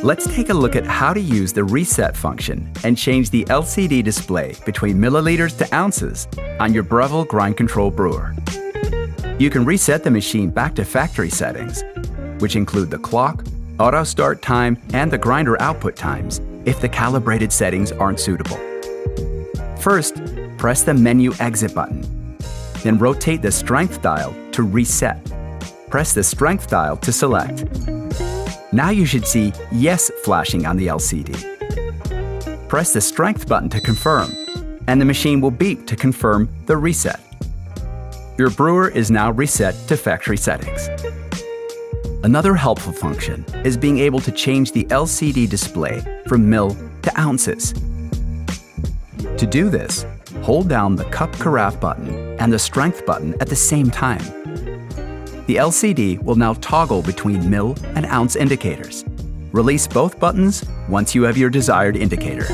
Let's take a look at how to use the reset function and change the LCD display between milliliters to ounces on your Breville Grind Control brewer. You can reset the machine back to factory settings, which include the clock, auto start time, and the grinder output times if the calibrated settings aren't suitable. First, press the menu exit button. Then rotate the strength dial to reset. Press the strength dial to select. Now you should see Yes flashing on the LCD. Press the strength button to confirm, and the machine will beep to confirm the reset. Your brewer is now reset to factory settings. Another helpful function is being able to change the LCD display from mil to ounces. To do this, hold down the cup carafe button and the strength button at the same time. The LCD will now toggle between mil and ounce indicators. Release both buttons once you have your desired indicator.